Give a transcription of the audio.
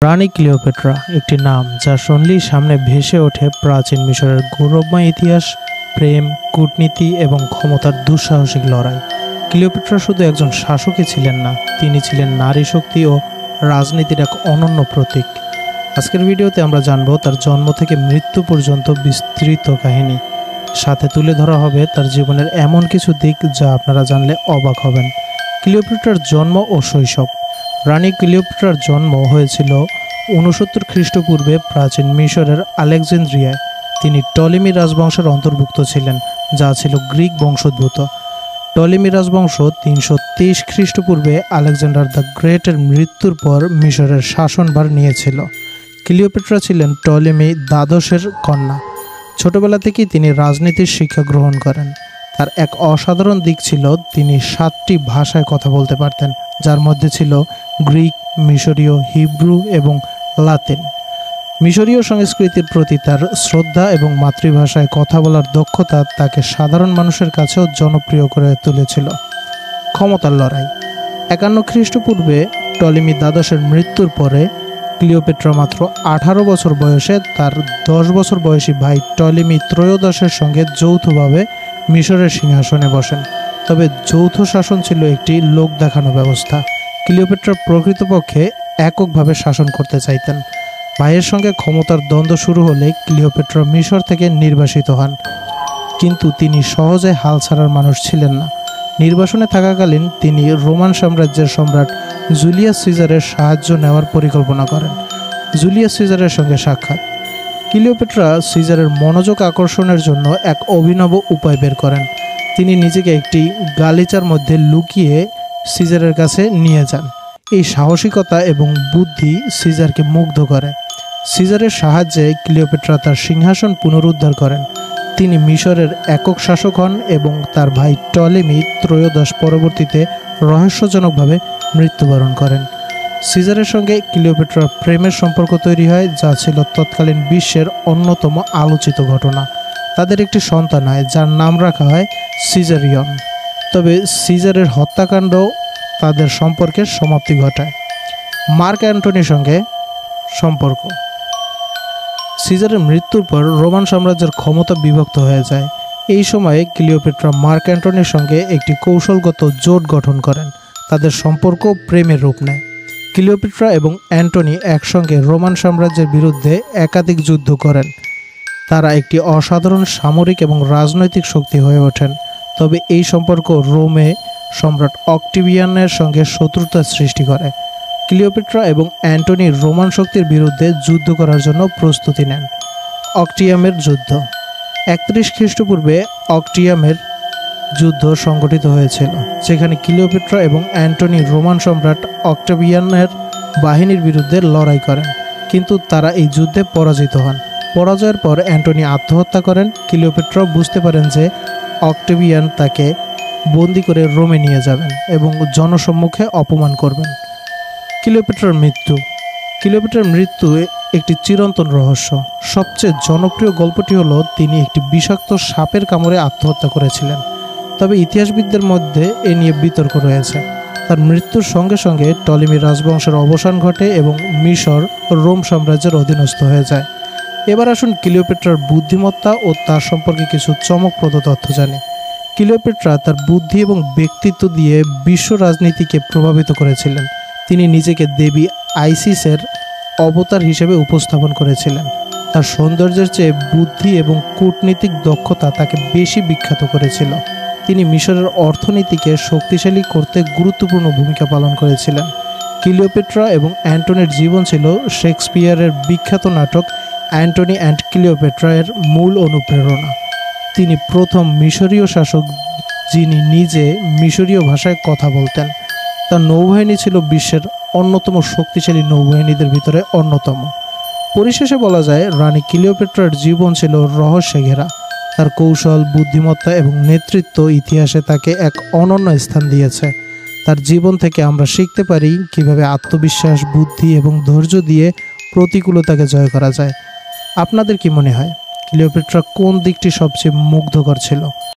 রানী Cleopatra একটি নাম যা শুনলেই সামনে ভেসে ওঠে প্রাচীন মিশরের গৌরবময় ইতিহাস, প্রেম, কূটনীতি এবং ক্ষমতার দুঃসাহসিক লড়াই। ক্লিওপেট্রা শুধু একজন শাসকই ছিলেন না, তিনি ছিলেন নারী শক্তি ও রাজনীতির এক অনন্য প্রতীক। আজকের ভিডিওতে আমরা জানব তার জন্ম থেকে মৃত্যু পর্যন্ত বিস্তৃত কাহিনী। সাথে তুলে ধরা হবে তার জীবনের এমন কিছু দিক যা আপনারা জানলে অবাক হবেন। ক্লিওপেট্রার জন্ম ও শৈশব। রানী ক্লিওপেট্রার জন্ম হয়েছিল 69 খ্রিস্টপূর্বে প্রাচীন মিশরের আলেকজান্দ্রিয়ায়। তিনি টলেমি রাজবংশের অন্তর্ভুক্ত ছিলেন, যা ছিল গ্রিক বংশোদ্ভূত। টলেমি রাজবংশ 323 খ্রিস্টপূর্বে আলেকজান্ডার দ্য গ্রেটের মৃত্যুর পর মিশরের শাসনভার নিয়েছিল। ক্লিওপেট্রা ছিলেন টলেমি দ্বাদশের কন্যা। ছোটবেলা থেকেই তিনি রাজনীতির শিক্ষা গ্রহণ করেন। তার এক অসাধারণ দিক ছিল তিনি 7টি ভাষায় কথা বলতে পারতেন, যার মধ্যে ছিল গ্রিক, মিশরীয়, হিব্রু এবং লাতিন। মিশরীয় সংস্কৃতির প্রতি তার শ্রদ্ধা এবং মাতৃভাষায় কথা বলার দক্ষতা তাকে সাধারণ মানুষের কাছেও জনপ্রিয় করে তুলেছিল। ক্ষমতার লড়াই। 51 খ্রিস্টপূর্বে টলেমি দ্বাদশের মৃত্যুর পরে ক্লিওপেট্রা মাত্র 18 বছর বয়সে তার 10 বছর বয়সী ভাই টলেমি ত্রয়োদশের সঙ্গে যৌথভাবে মিশরের সিংহাসনে বসেন। তবে যৌথ শাসন ছিল একটি লোক দেখানো ব্যবস্থা। ক্লিওপেট্রা প্রকৃতপক্ষে এককভাবে শাসন করতে চাইতেন। ভাইয়ের সঙ্গে ক্ষমতার দ্বন্দ্ব শুরু হলে ক্লিওপেট্রা মিশর থেকে নির্বাসিত হন, কিন্তু তিনি সহজে হাল ছাড়ার মানুষ ছিলেন না। নির্বাসনে থাকাকালীন তিনি রোমান সাম্রাজ্যের সম্রাট জুলিয়াস সিজারের সাহায্য নেওয়ার পরিকল্পনা করেন। জুলিয়াস সিজারের সঙ্গে সাক্ষাৎ। ক্লিওপেট্রা সিজারের মনোযোগ আকর্ষণের জন্য এক অভিনব উপায় বের করেন। তিনি নিজেকে একটি গালিচার মধ্যে লুকিয়ে সিজারের কাছে নিয়ে যান। এই সাহসিকতা এবং বুদ্ধি সিজারকে মুগ্ধ করে। সিজারের সাহায্যে ক্লিওপেট্রা তার সিংহাসন পুনরুদ্ধার করেন। তিনি মিশরের একক শাসক হন এবং তার ভাই টলেমি ত্রয়োদশ পরবর্তীতে রহস্যজনকভাবে মৃত্যুবরণ করেন। সিজারের সঙ্গে ক্লিওপেট্রার প্রেমের সম্পর্ক তৈরি হয়, যা ছিল তৎকালীন বিশ্বের অন্যতম আলোচিত ঘটনা। তাদের একটি সন্তান হয়, যার নাম রাখা হয় সিজারিয়ন। তবে সিজারের হত্যাকাণ্ড তাদের সম্পর্কের সমাপ্তি ঘটায়। মার্ক অ্যান্টনির সঙ্গে সম্পর্ক। সিজারের মৃত্যুর পর রোমান সাম্রাজ্যের ক্ষমতা বিভক্ত হয়ে যায়। এই সময়ে ক্লিওপেট্রা মার্ক অ্যান্টনির সঙ্গে একটি কৌশলগত জোট গঠন করেন। তাদের সম্পর্ক প্রেমের রূপ নেয়। ক্লিওপেট্রা এবং অ্যান্টনি একসঙ্গে রোমান সাম্রাজ্যের বিরুদ্ধে একাধিক যুদ্ধ করেন। তারা একটি অসাধারণ সামরিক এবং রাজনৈতিক শক্তি হয়ে ওঠেন। তবে এই সম্পর্ক রোমে সম্রাট অক্টিভিয়ানের সঙ্গে শত্রুতার সৃষ্টি করে। ক্লিওপেট্রা এবং অ্যান্টনি রোমান শক্তির বিরুদ্ধে যুদ্ধ করার জন্য প্রস্তুতি নেন। অক্টিয়ামের যুদ্ধ। 31 খ্রিস্টপূর্বে অক্টিয়ামের যুদ্ধ সংগঠিত হয়েছিল, যেখানে ক্লিওপেট্রা এবং অ্যান্টনি রোমান সম্রাট অক্টাভিয়ানের বাহিনীর বিরুদ্ধে লড়াই করেন, কিন্তু তারা এই যুদ্ধে পরাজিত হন। পরাজয়ের পর অ্যান্টনি আত্মহত্যা করেন। ক্লিওপেট্রা বুঝতে পারেন যে অক্টাভিয়ান তাকে বন্দি করে রোমে নিয়ে যাবেন এবং জনসম্মুখে অপমান করবেন। ক্লিওপেট্রার মৃত্যু। ক্লিওপেট্রার মৃত্যু একটি চিরন্তন রহস্য। সবচেয়ে জনপ্রিয় গল্পটি হলো তিনি একটি বিষাক্ত সাপের কামড়ে আত্মহত্যা করেছিলেন। তবে ইতিহাসবিদদের মধ্যে এ নিয়ে বিতর্ক রয়েছে। তার মৃত্যুর সঙ্গে সঙ্গে টলেমি রাজবংশের অবসান ঘটে এবং মিশর রোম সাম্রাজ্যের অধীনস্থ হয়ে যায়। এবার আসুন ক্লিওপেট্রার বুদ্ধিমত্তা ও তার সম্পর্কে কিছু চমকপ্রদ তথ্য জানি। ক্লিওপেট্রা তার বুদ্ধি এবং ব্যক্তিত্ব দিয়ে বিশ্ব রাজনীতিকে প্রভাবিত করেছিলেন। তিনি নিজেকে দেবী আইসিসের অবতার হিসেবে উপস্থাপন করেছিলেন। তার সৌন্দর্যের চেয়ে বুদ্ধি এবং কূটনীতিক দক্ষতা তাকে বেশি বিখ্যাত করেছিল। তিনি মিশরের অর্থনীতিকে শক্তিশালী করতে গুরুত্বপূর্ণ ভূমিকা পালন করেছিলেন। ক্লিওপেট্রা এবং অ্যান্টনির জীবন ছিল শেক্সপিয়ারের বিখ্যাত নাটক অ্যান্টনি অ্যান্ড ক্লিওপেট্রা এর মূল অনুপ্রেরণা। তিনি প্রথম মিশরীয় শাসক যিনি নিজে মিশরীয় ভাষায় কথা বলতেন। তার নৌবাহিনী ছিল বিশ্বের অন্যতম শক্তিশালী নৌবাহিনীদের ভিতরে অন্যতম। পরিশেষে বলা যায়, রানী ক্লিওপেট্রার জীবন ছিল রহস্যে ঘেরা। তার কৌশল, বুদ্ধিমত্তা এবং নেতৃত্ব ইতিহাসে তাকে এক অনন্য স্থান দিয়েছে। তার জীবন থেকে আমরা শিখতে পারি কিভাবে আত্মবিশ্বাস, বুদ্ধি এবং ধৈর্য দিয়ে প্রতিকূলতাকে জয় করা যায়। আপনাদের কি মনে হয়, ক্লিওপেট্রা কোন দিকটি সবচেয়ে মুগ্ধকর ছিল?